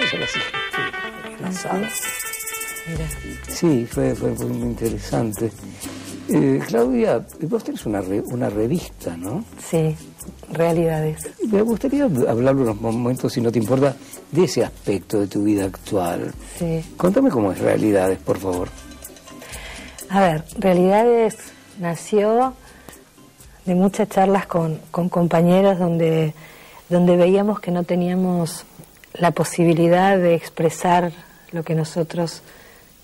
eso lo asistí en la sala. Mira. Sí, fue muy interesante. Claudia, vos tenés una revista, ¿no? Sí, Realidades. Me gustaría hablar unos momentos, si no te importa, de ese aspecto de tu vida actual. Sí. Contame cómo es Realidades, por favor. A ver, Realidades nació de muchas charlas con compañeros donde veíamos que no teníamos la posibilidad de expresar lo que nosotros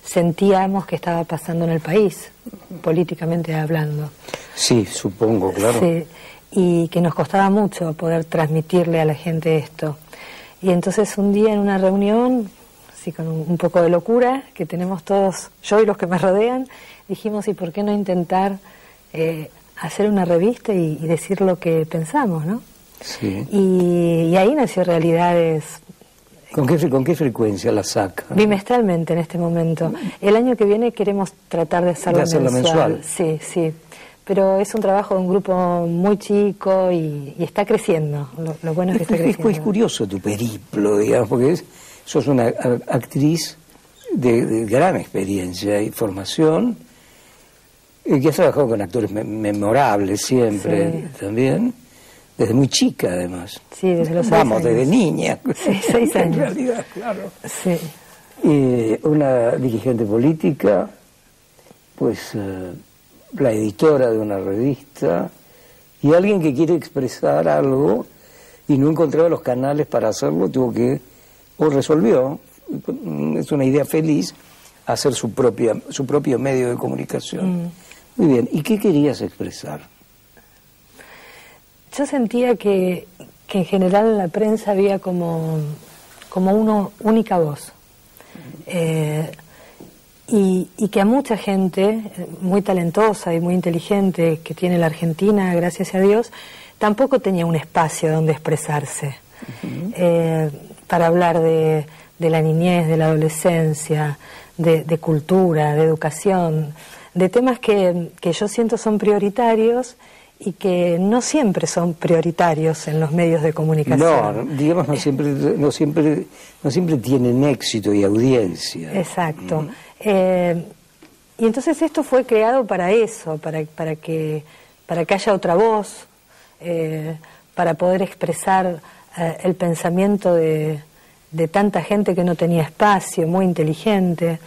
sentíamos que estaba pasando en el país, políticamente hablando. Sí, supongo, claro. Sí, y que nos costaba mucho poder transmitirle a la gente esto. Y entonces un día en una reunión, así con un poco de locura, que tenemos todos, yo y los que me rodean, dijimos, ¿y por qué no intentar hacer una revista y decir lo que pensamos, ¿no? Sí. Y ahí nació Realidades. ¿Con qué frecuencia la saca? Bimestralmente en este momento. El año que viene queremos tratar de hacerlo mensual. Sí, sí. Pero es un trabajo de un grupo muy chico y está creciendo. Lo bueno es que está creciendo. Es curioso tu periplo, digamos, porque sos una actriz de gran experiencia y formación, que has trabajado con actores memorables siempre, sí, también. Desde muy chica, además. Sí, desde los 6 años. Vamos, desde niña. Sí, 6 años. En realidad, claro. Sí. Una dirigente política, pues la editora de una revista, y alguien que quiere expresar algo y no encontraba los canales para hacerlo, resolvió, es una idea feliz, hacer su propio medio de comunicación. Muy bien, ¿y qué querías expresar? Yo sentía que en general en la prensa había como una única voz. Y que a mucha gente muy talentosa y muy inteligente que tiene la Argentina, gracias a Dios, tampoco tenía un espacio donde expresarse. Para hablar de la niñez, de la adolescencia, de cultura, de educación, de temas que yo siento son prioritarios y que no siempre son prioritarios en los medios de comunicación. No, digamos, no siempre tienen éxito y audiencia. Exacto. Y entonces esto fue creado para eso, para que haya otra voz, para poder expresar el pensamiento de tanta gente que no tenía espacio, muy inteligente,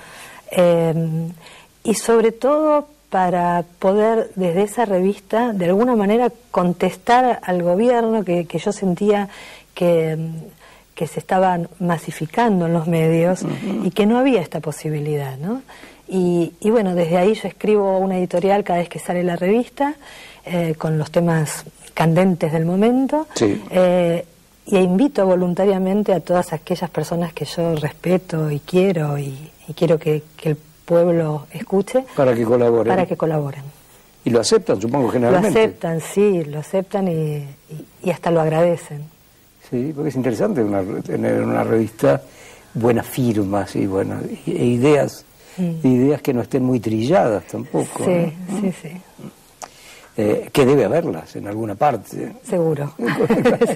y sobre todo para poder desde esa revista de alguna manera contestar al gobierno que yo sentía que se estaban masificando en los medios y que no había esta posibilidad, ¿no? Y bueno, desde ahí yo escribo una editorial cada vez que sale la revista con los temas candentes del momento. Sí. Y invito voluntariamente a todas aquellas personas que yo respeto y quiero que el pueblo escuche. Para que colaboren. Para que colaboren. Y lo aceptan, supongo, generalmente. Lo aceptan, sí, lo aceptan y hasta lo agradecen. Sí, porque es interesante tener en una revista buenas firmas y ideas que no estén muy trilladas tampoco. Sí, ¿no? Sí, sí. Que debe haberlas en alguna parte. Seguro,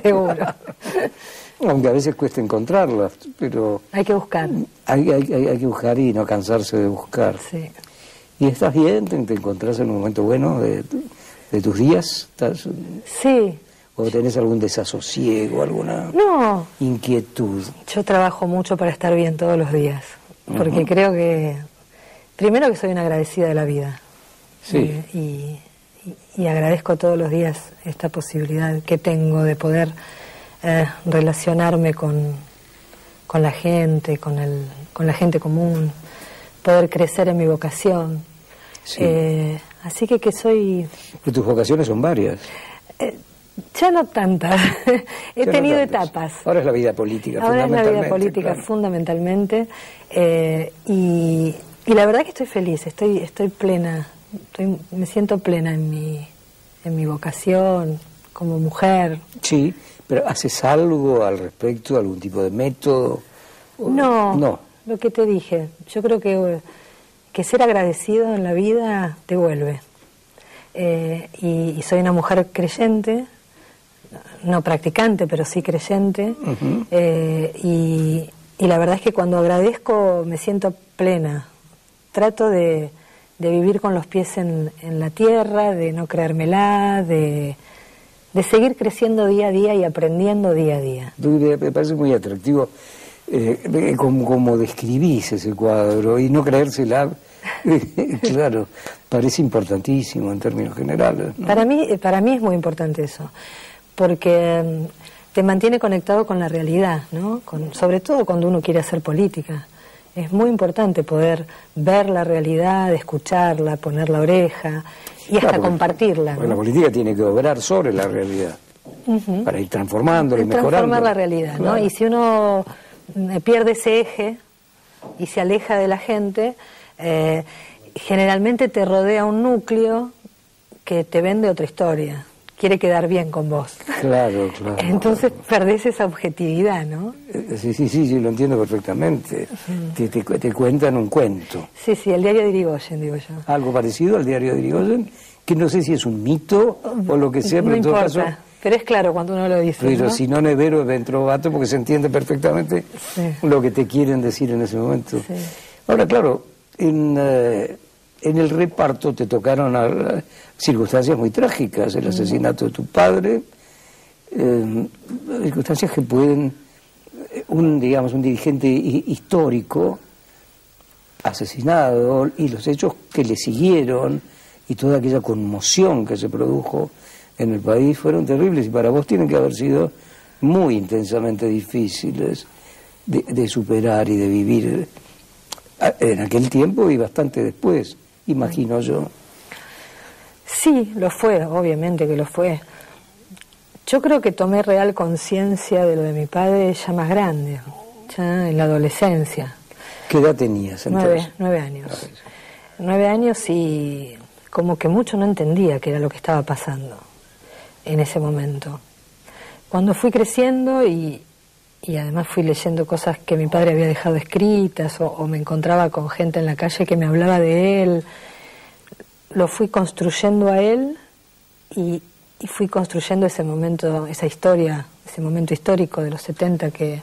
seguro. Aunque a veces cuesta encontrarlas, pero... Hay que buscar. Hay que buscar y no cansarse de buscar. Sí. ¿Y estás bien? ¿Te encontrás en un momento bueno de tus días? Sí. ¿O tenés algún desasosiego, alguna inquietud? Yo trabajo mucho para estar bien todos los días, porque creo que... Primero que soy una agradecida de la vida. Sí. Y agradezco todos los días esta posibilidad que tengo de poder relacionarme con la gente, con la gente común, poder crecer en mi vocación. Sí. Así que soy... ¿Y tus vocaciones son varias? Ya no tantas. He tenido etapas. Ahora es la vida política, Ahora fundamentalmente. Es la vida política, claro, fundamentalmente. Y la verdad que estoy feliz, estoy plena. Me siento plena en mi vocación como mujer. Sí, pero ¿haces algo al respecto, algún tipo de método? No, lo que te dije. Yo creo que ser agradecido en la vida te vuelve. Y soy una mujer creyente, no practicante, pero sí creyente, y la verdad es que cuando agradezco me siento plena. Trato de vivir con los pies en la tierra, de no creérmela, de seguir creciendo día a día y aprendiendo día a día. Me parece muy atractivo como describís ese cuadro y no creérsela. Claro, parece importantísimo en términos generales, ¿no? Para mí es muy importante eso, porque te mantiene conectado con la realidad, ¿no? Sobre todo cuando uno quiere hacer política. Es muy importante poder ver la realidad, escucharla, poner la oreja y hasta compartirla, ¿no? La política tiene que obrar sobre la realidad, para ir transformándola y mejorando. Transformar la realidad, claro, ¿no? Y si uno pierde ese eje y se aleja de la gente, generalmente te rodea un núcleo que te vende otra historia, quiere quedar bien con vos. Claro. Entonces perdés esa objetividad, ¿no? Sí, lo entiendo perfectamente. Te cuentan un cuento. Sí, el diario de Irigoyen, digo yo. Algo parecido al diario de Irigoyen, que no sé si es un mito o lo que sea, pero en todo caso... Pero es claro cuando uno lo dice, pero ¿no? si no es vero, es ventrovato, porque se entiende perfectamente lo que te quieren decir en ese momento. Sí. Ahora, claro, en el reparto te tocaron circunstancias muy trágicas, el asesinato de tu padre, circunstancias que pueden, un dirigente histórico asesinado y los hechos que le siguieron y toda aquella conmoción que se produjo en el país fueron terribles y para vos tienen que haber sido muy intensamente difíciles de superar y de vivir en aquel tiempo y bastante después, imagino yo. Sí, lo fue, obviamente que lo fue. Yo creo que tomé real conciencia de lo de mi padre ya más grande, ya en la adolescencia. ¿Qué edad tenías entonces? 9 años. 9 años y como que mucho no entendía qué era lo que estaba pasando en ese momento. Cuando fui creciendo y además fui leyendo cosas que mi padre había dejado escritas o me encontraba con gente en la calle que me hablaba de él, lo fui construyendo a él y fui construyendo ese momento, esa historia, ese momento histórico de los 70 que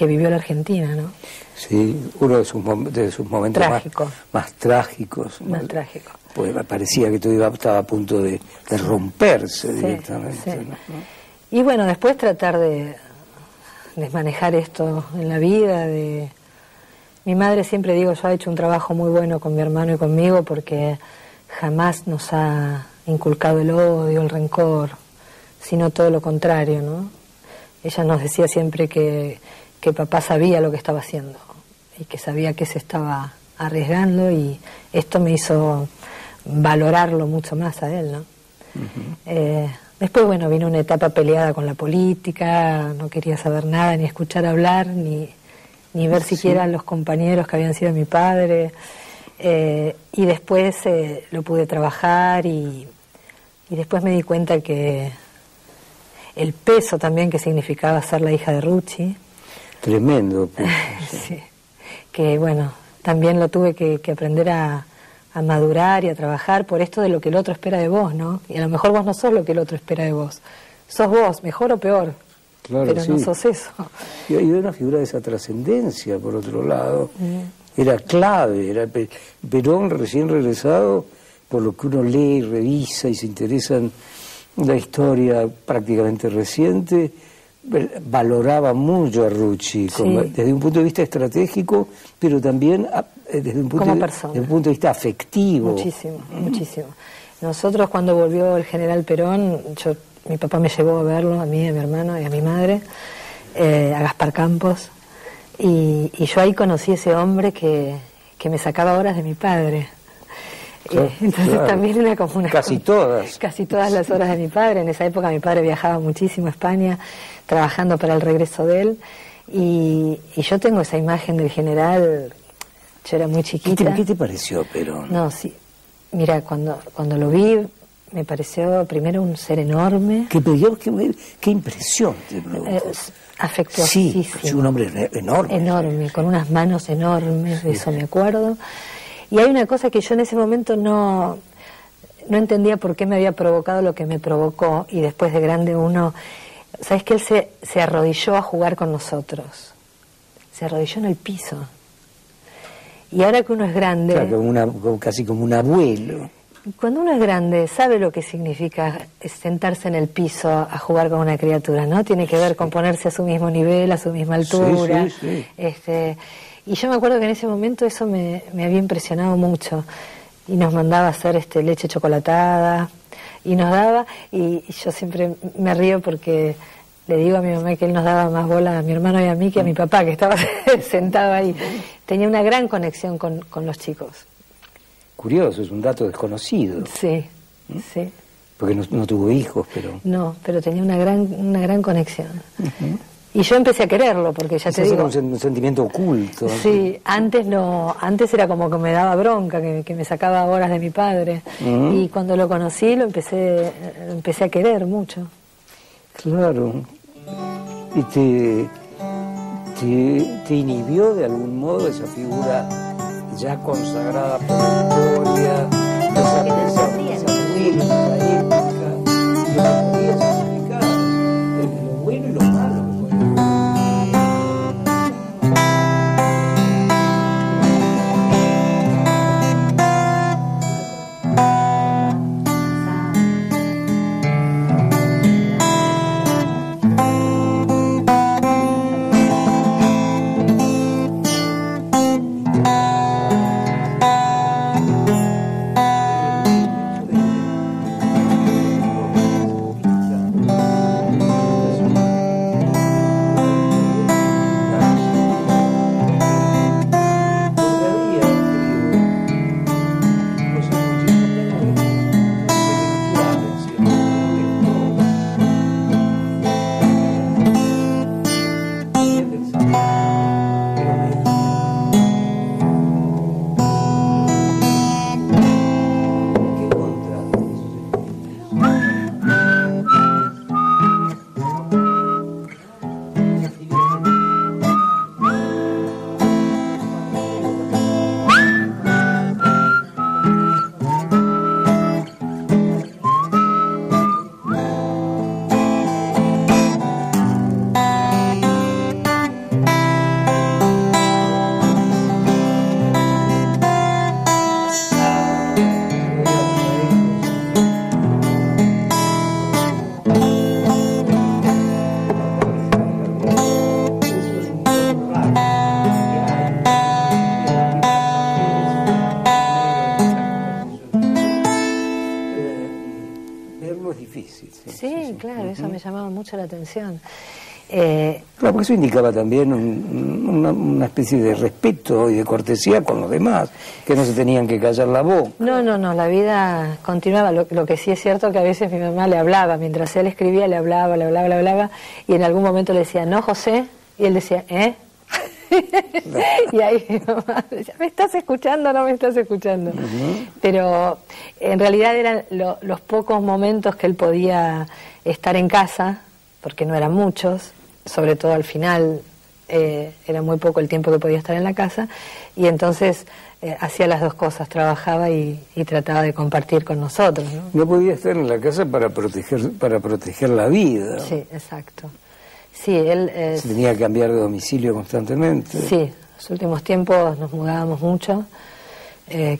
vivió la Argentina, ¿no? Sí, uno de sus momentos más trágicos. Más trágico. Pues parecía que todo estaba a punto de romperse directamente. Sí. ¿No? Y bueno, después tratar de manejar esto en la vida. Mi madre, siempre digo, yo ha hecho un trabajo muy bueno con mi hermano y conmigo porque jamás nos ha inculcado el odio, el rencor, sino todo lo contrario, ¿no? Ella nos decía siempre que papá sabía lo que estaba haciendo y que sabía que se estaba arriesgando y esto me hizo valorarlo mucho más a él, ¿no? Después, bueno, vino una etapa peleada con la política, no quería saber nada, ni escuchar hablar, ni ver siquiera a los compañeros que habían sido mi padre, y después lo pude trabajar y después me di cuenta que el peso también que significaba ser la hija de Rucci. Tremendo peso. Sí, que bueno, también lo tuve que aprender a madurar y a trabajar por esto de lo que el otro espera de vos, ¿no? Y a lo mejor vos no sos lo que el otro espera de vos. Sos vos, mejor o peor, claro, pero no sos eso. Y hay una figura de esa trascendencia, por otro lado. Era clave, era Perón recién regresado, por lo que uno lee y revisa y se interesa en la historia prácticamente reciente, valoraba mucho a Rucci, desde un punto de vista estratégico, pero también desde un punto de vista afectivo. Muchísimo. Nosotros, cuando volvió el general Perón, mi papá me llevó a verlo, a mí, a mi hermano y a mi madre, a Gaspar Campos, y yo ahí conocí a ese hombre que me sacaba horas de mi padre. Entonces también era como casi todas las horas de mi padre. En esa época mi padre viajaba muchísimo a España trabajando para el regreso de él y yo tengo esa imagen del general. Yo era muy chiquita. ¿Qué te pareció Perón? No, sí, mira, cuando lo vi me pareció primero un ser enorme. ¿Qué impresión te produjo? Afectuosísimo. Sí, es un hombre enorme. Enorme, con unas manos enormes, de eso me acuerdo. Y hay una cosa que yo en ese momento no entendía por qué me había provocado lo que me provocó, y después de grande uno, ¿sabes que él se arrodilló a jugar con nosotros? se arrodilló en el piso. Y ahora que uno es grande... Claro, casi como un abuelo. Cuando uno es grande, sabe lo que significa sentarse en el piso a jugar con una criatura, ¿no? Tiene que ver con ponerse a su mismo nivel, a su misma altura. Sí, sí. Y yo me acuerdo que en ese momento eso me había impresionado mucho. Y nos mandaba a hacer leche chocolatada, y nos daba, y yo siempre me río porque le digo a mi mamá que él nos daba más bola a mi hermano y a mí que a mi papá, que estaba sentado ahí. Tenía una gran conexión con los chicos. Curioso, es un dato desconocido. Sí, sí. Porque no tuvo hijos, pero... No, pero tenía una gran conexión. Y yo empecé a quererlo, porque ya te digo... Era un sentimiento oculto. Sí, antes antes era como que me daba bronca, que me sacaba horas de mi padre. Y cuando lo conocí lo empecé a querer mucho. Claro. ¿Y te inhibió de algún modo esa figura ya consagrada por la historia, esa vuelta épica, y lo que podías explicar entre lo bueno y lo malo que fue? Claro, eso me llamaba mucho la atención. Claro, porque eso indicaba también una especie de respeto y de cortesía con los demás, que no se tenían que callar la boca. No, la vida continuaba. Lo que sí es cierto que a veces mi mamá le hablaba, mientras él escribía le hablaba, y en algún momento le decía, no, José, y él decía, ¿eh? Y ahí mi mamá decía, ¿me estás escuchando o no me estás escuchando? Pero en realidad eran los pocos momentos que él podía estar en casa, porque no eran muchos, sobre todo al final era muy poco el tiempo que podía estar en la casa, y entonces hacía las dos cosas, trabajaba y trataba de compartir con nosotros, ¿no? No podía estar en la casa para proteger la vida. Sí, exacto. Sí, él... Se tenía que cambiar de domicilio constantemente. Sí, los últimos tiempos nos mudábamos mucho,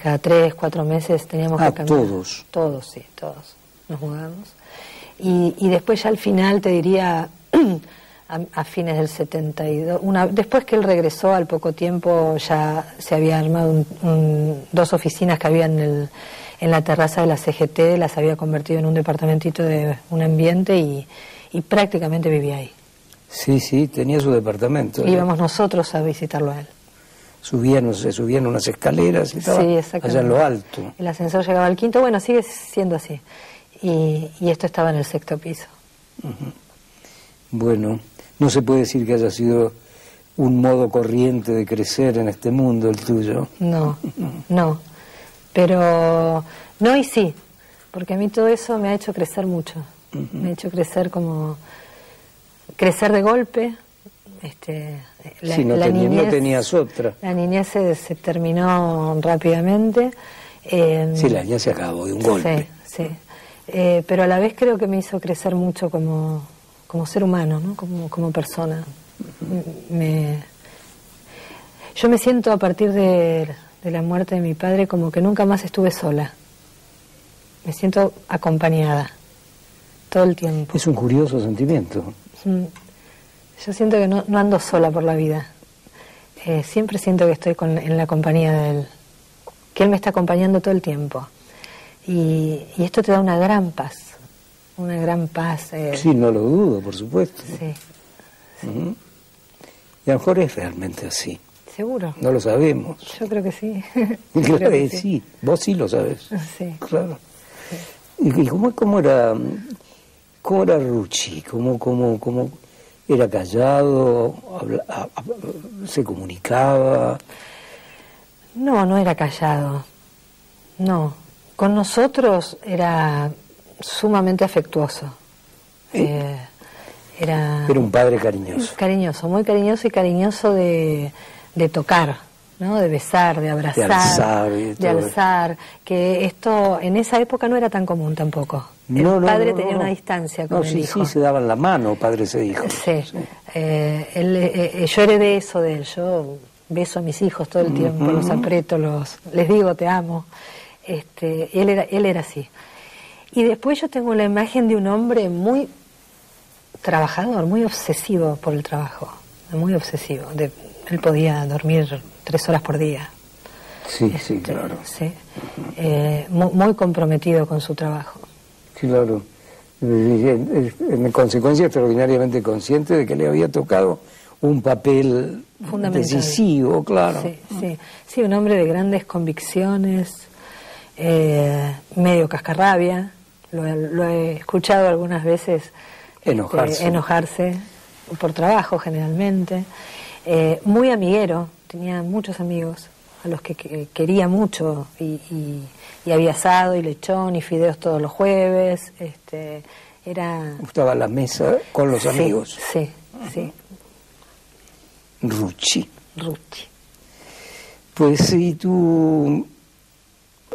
cada 3, 4 meses teníamos que cambiar. ¿Todos? Todos, sí, todos nos mudábamos. Y después ya al final, te diría, a fines del 72, después que él regresó, al poco tiempo ya se había armado 2 oficinas que había en la terraza de la CGT, las había convertido en un departamentito de un ambiente y prácticamente vivía ahí. Sí, tenía su departamento. Íbamos nosotros a visitarlo a él. Se subían unas escaleras y estaba allá en lo alto. El ascensor llegaba al 5º, bueno, sigue siendo así. Y esto estaba en el 6º piso. Bueno, no se puede decir que haya sido un modo corriente de crecer en este mundo el tuyo. No, pero no y sí, porque a mí todo eso me ha hecho crecer mucho. Me ha hecho crecer crecer de golpe. No tenías otra. La niñez se terminó rápidamente. La niñez se acabó de un golpe. Sí. Pero a la vez creo que me hizo crecer mucho como ser humano, ¿no? Como persona. Me Yo me siento a partir de la muerte de mi padre como que nunca más estuve sola. Me siento acompañada todo el tiempo. Es un curioso sentimiento. Yo siento que no ando sola por la vida. Siempre siento que estoy en la compañía de él, que él me está acompañando todo el tiempo. Y esto te da una gran paz. Sí, no lo dudo, por supuesto. Sí. Y a lo mejor es realmente así. ¿Seguro? No lo sabemos. Yo creo que sí. Claro que sí. Vos sí lo sabes. Sí. Claro. Sí. ¿Y cómo era Rucci? ¿Cómo era callado? ¿Se comunicaba? No era callado. No. Con nosotros era sumamente afectuoso. Era un padre cariñoso. Cariñoso, muy cariñoso y cariñoso de tocar, ¿no? De besar, de abrazar, de alzar, que esto en esa época no era tan común tampoco. El padre tenía una distancia con el hijo. Sí, se daban la mano, padres e hijos. Sí. Yo heredé eso de él. Yo beso a mis hijos todo el tiempo, los aprieto, les digo te amo. Él era así. Y después yo tengo la imagen de un hombre muy trabajador, muy obsesivo por el trabajo, muy obsesivo. Él podía dormir 3 horas por día. Sí, claro. Sí. Muy comprometido con su trabajo. Claro. En consecuencia, extraordinariamente consciente de que le había tocado un papel decisivo, claro. Sí, un hombre de grandes convicciones, medio cascarrabia. Lo he escuchado algunas veces enojarse por trabajo generalmente. Muy amiguero, tenía muchos amigos a los que quería mucho y había asado y lechón y fideos todos los jueves. Estaba a la mesa con los amigos. Sí. Rucci. Pues sí, tu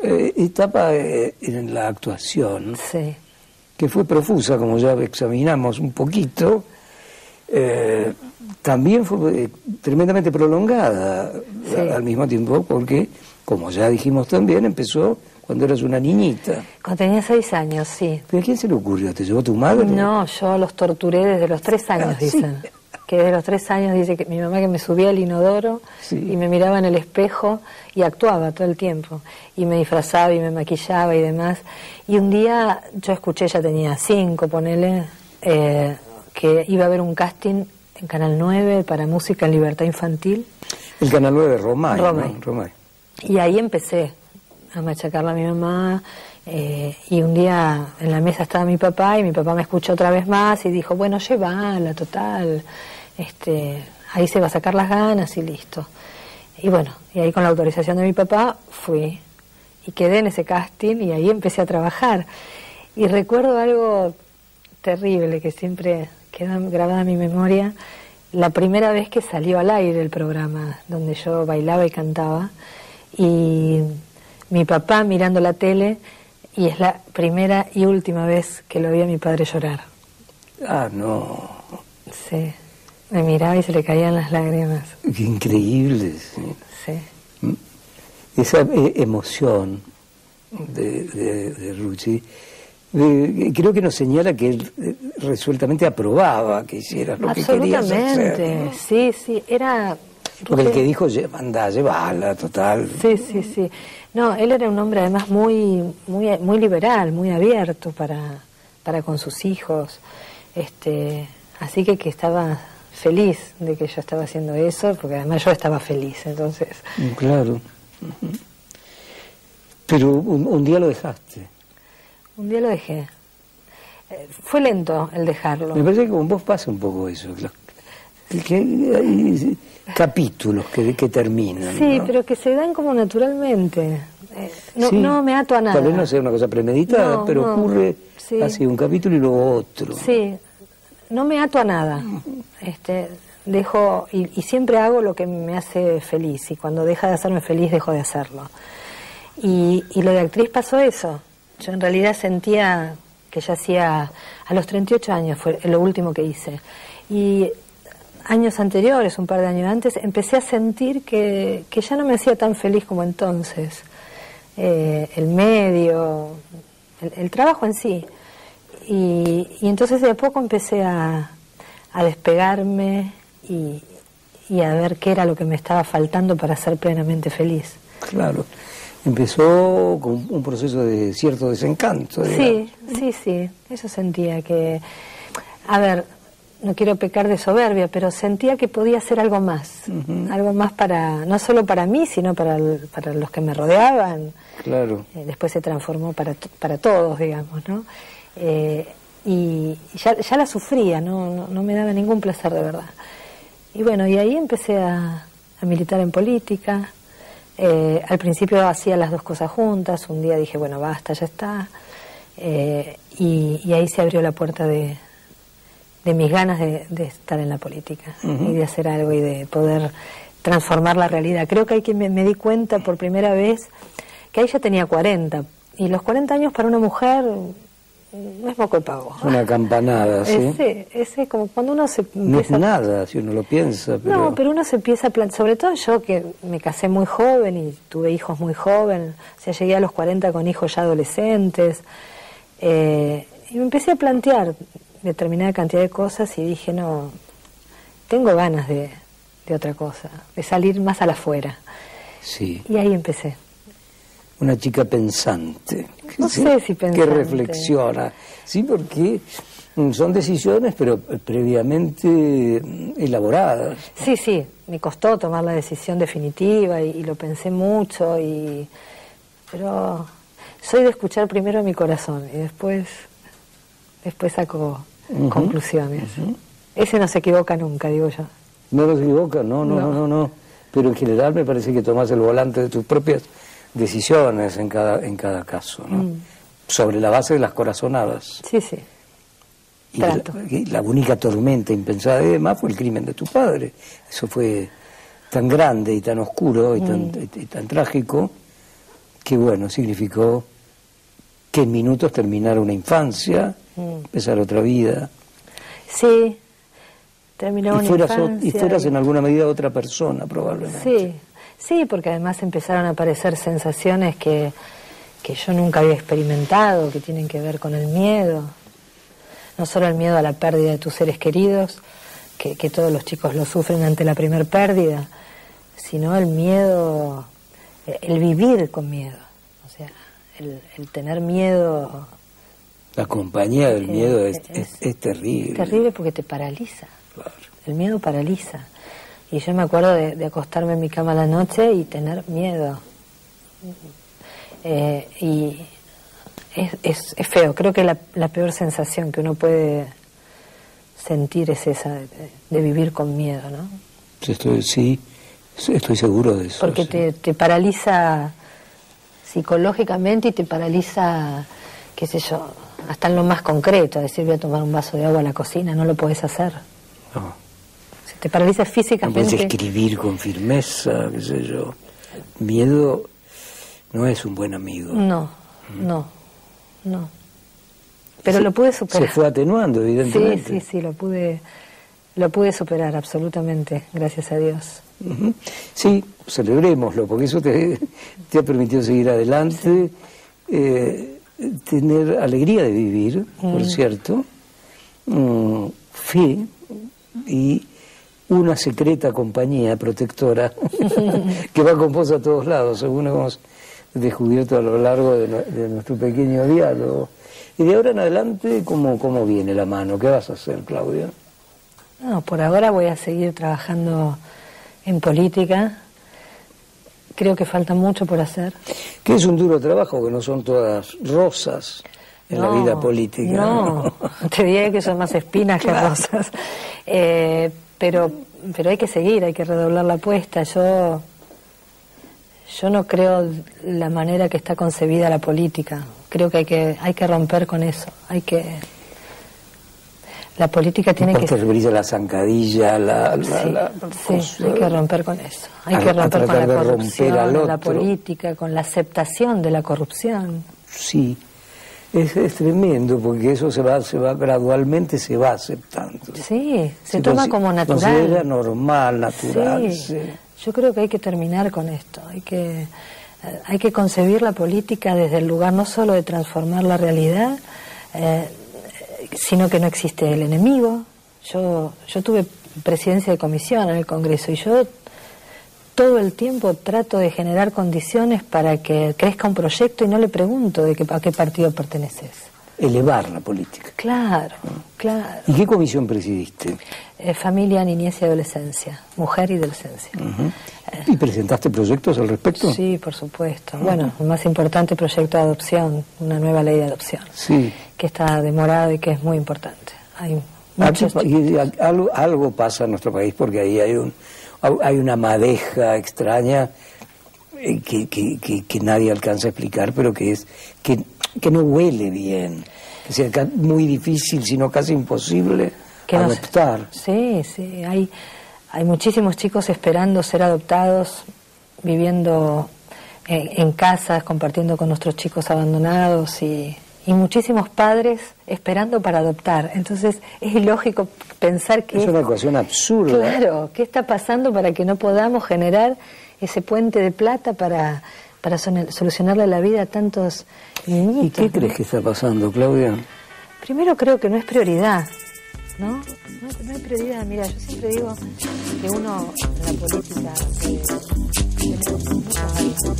etapa en la actuación, que fue profusa, como ya examinamos un poquito, también fue tremendamente prolongada al mismo tiempo, porque, como ya dijimos también, empezó cuando eras una niñita. Cuando tenía 6 años, sí. ¿Pero a quién se le ocurrió? ¿Te llevó tu madre? No, yo los torturé desde los 3 años, dicen. Sí. Que desde los 3 años dice que mi mamá que me subía al inodoro y me miraba en el espejo y actuaba todo el tiempo. Y me disfrazaba y me maquillaba y demás. Y un día yo escuché, ya tenía 5, ponele, que iba a haber un casting en Canal 9 para música en libertad infantil. El Canal 9 de Romay. Y ahí empecé a machacarla a mi mamá. Y un día en la mesa estaba mi papá y mi papá me escuchó otra vez más y dijo, bueno, llévala, total, ahí se va a sacar las ganas y listo. Y bueno, y ahí con la autorización de mi papá fui y quedé en ese casting y ahí empecé a trabajar. Y recuerdo algo terrible que siempre queda grabada en mi memoria, la primera vez que salió al aire el programa donde yo bailaba y cantaba, y mi papá mirando la tele, y es la primera y última vez que lo vi a mi padre llorar. Ah, no. Sí, me miraba y se le caían las lágrimas. Qué increíble. Sí. Esa emoción de Rucci, creo que nos señala que él resueltamente aprobaba que hicieras lo que querías hacer, ¿no? Absolutamente, sí, era... Porque el que dijo, anda, llévala, total. Sí. No, él era un hombre además muy liberal, muy abierto para con sus hijos. Así que estaba feliz de que yo estaba haciendo eso, porque además yo estaba feliz, entonces... Claro. Pero un día lo dejaste. Un día lo dejé. Fue lento el dejarlo. Me parece que con vos pasa un poco eso, que hay capítulos que terminan. Sí, ¿no? Pero que se dan como naturalmente. No me ato a nada. Tal vez no sea una cosa premeditada, pero ocurre así un capítulo y luego otro. Sí, no me ato a nada. Dejo y siempre hago lo que me hace feliz, y cuando deja de hacerme feliz dejo de hacerlo. Y lo de actriz pasó eso. Yo en realidad sentía que ya hacía, a los 38 años fue lo último que hice. Y años anteriores, un par de años antes, empecé a sentir que ya no me hacía tan feliz como entonces. El medio, el trabajo en sí. Y entonces de a poco empecé a despegarme y a ver qué era lo que me estaba faltando para ser plenamente feliz. Claro. Empezó con un proceso de cierto desencanto. Digamos. Sí. Eso sentía que... A ver, no quiero pecar de soberbia, pero sentía que podía hacer algo más. Algo más para, no solo para mí, sino para los que me rodeaban. Claro. Después se transformó para todos, digamos, ¿no? Y ya la sufría, no me daba ningún placer de verdad. Y bueno, y ahí empecé a militar en política. Al principio hacía las dos cosas juntas, un día dije, bueno, basta, ya está. Y ahí se abrió la puerta de mis ganas de estar en la política y de hacer algo y de poder transformar la realidad. Creo que me di cuenta por primera vez que ahí ya tenía 40, y los 40 años para una mujer no es poco el pago. Una campanada, ¿sí? Ese como cuando uno se empieza... No es nada, si uno lo piensa, pero... No, pero uno se empieza a plantear, sobre todo yo que me casé muy joven y tuve hijos muy joven, o sea, llegué a los 40 con hijos ya adolescentes, y me empecé a plantear determinada cantidad de cosas y dije, no, tengo ganas de otra cosa, de salir más a la afuera. Sí. Y ahí empecé. Una chica pensante. No sé si pensante. Que reflexiona. Sí, porque son decisiones, pero previamente elaboradas. Sí, me costó tomar la decisión definitiva y lo pensé mucho, pero soy de escuchar primero mi corazón y después saco conclusiones. Ese no se equivoca nunca, digo yo. No se equivoca, no. Pero en general me parece que tomas el volante de tus propias decisiones en cada caso, ¿no? Sobre la base de las corazonadas. Sí. Y la única tormenta impensada y demás fue el crimen de tu padre. Eso fue tan grande y tan oscuro y tan trágico que, bueno, significó que en minutos terminara una infancia, empezar otra vida. Sí, terminó una infancia. Y fueras en alguna medida otra persona, probablemente. Sí, porque además empezaron a aparecer sensaciones que yo nunca había experimentado, que tienen que ver con el miedo. No solo el miedo a la pérdida de tus seres queridos, que todos los chicos lo sufren ante la primer pérdida, sino el miedo, el vivir con miedo. O sea, el tener miedo... La compañía del miedo es terrible. Es terrible porque te paraliza. Claro. El miedo paraliza. Y yo me acuerdo de acostarme en mi cama a la noche y tener miedo. Y es feo. Creo que la peor sensación que uno puede sentir es esa de vivir con miedo, ¿no? Estoy seguro de eso. Porque te paraliza psicológicamente y te paraliza, qué sé yo, hasta en lo más concreto. Decir, voy a tomar un vaso de agua a la cocina, no lo podés hacer. No. Te paraliza físicamente. No puedes escribir con firmeza, qué sé yo. Miedo no es un buen amigo. No. Pero lo pude superar. Se fue atenuando, evidentemente. Sí, lo pude superar, absolutamente, gracias a Dios. Sí, celebrémoslo, porque eso te ha permitido seguir adelante, tener alegría de vivir, por cierto, fe y una secreta compañía protectora que va con vos a todos lados, según hemos descubierto a lo largo de nuestro pequeño diálogo. Y de ahora en adelante, ¿cómo viene la mano? ¿Qué vas a hacer, Claudia? No, por ahora voy a seguir trabajando en política. Creo que falta mucho por hacer. Que es un duro trabajo, que no son todas rosas en la vida política. No, te diré que son más espinas que rosas. Pero hay que seguir, hay que redoblar la apuesta. Yo no creo la manera que está concebida la política. Creo que hay que romper con eso. La política tiene que... ¿Te referís a la zancadilla, sí, hay que romper con eso. Hay que romper con la corrupción, la política, con la aceptación de la corrupción. Sí. Es tremendo, porque eso se va gradualmente, se va aceptando. Sí, se toma como natural. Considera normal, natural. Sí. Sí. Yo creo que hay que terminar con esto. Hay que concebir la política desde el lugar no solo de transformar la realidad, sino que no existe el enemigo. Yo tuve presidencia de comisión en el Congreso y yo todo el tiempo trato de generar condiciones para que crezca un proyecto y no le pregunto a qué partido perteneces. Elevar la política. Claro, claro. ¿Y qué comisión presidiste? Familia, niñez y adolescencia, mujer y adolescencia. ¿Y presentaste proyectos al respecto? Sí, por supuesto. Bueno, el más importante proyecto de adopción, una nueva ley de adopción, sí, que está demorado y que es muy importante. Hay algo pasa en nuestro país porque ahí hay una madeja extraña que nadie alcanza a explicar, pero que no huele bien, que sea muy difícil, sino casi imposible adoptar. Sí, hay muchísimos chicos esperando ser adoptados, viviendo en casas, compartiendo con nuestros chicos abandonados y muchísimos padres esperando para adoptar. Entonces es ilógico pensar que es una ecuación absurda. Claro, ¿qué está pasando para que no podamos generar ese puente de plata para solucionarle la vida a tantos niñitos? ¿Y qué crees que está pasando, Claudia? Primero creo que no es prioridad, ¿no? No es prioridad. Mira, yo siempre digo que uno en la política tiene muchas variantes.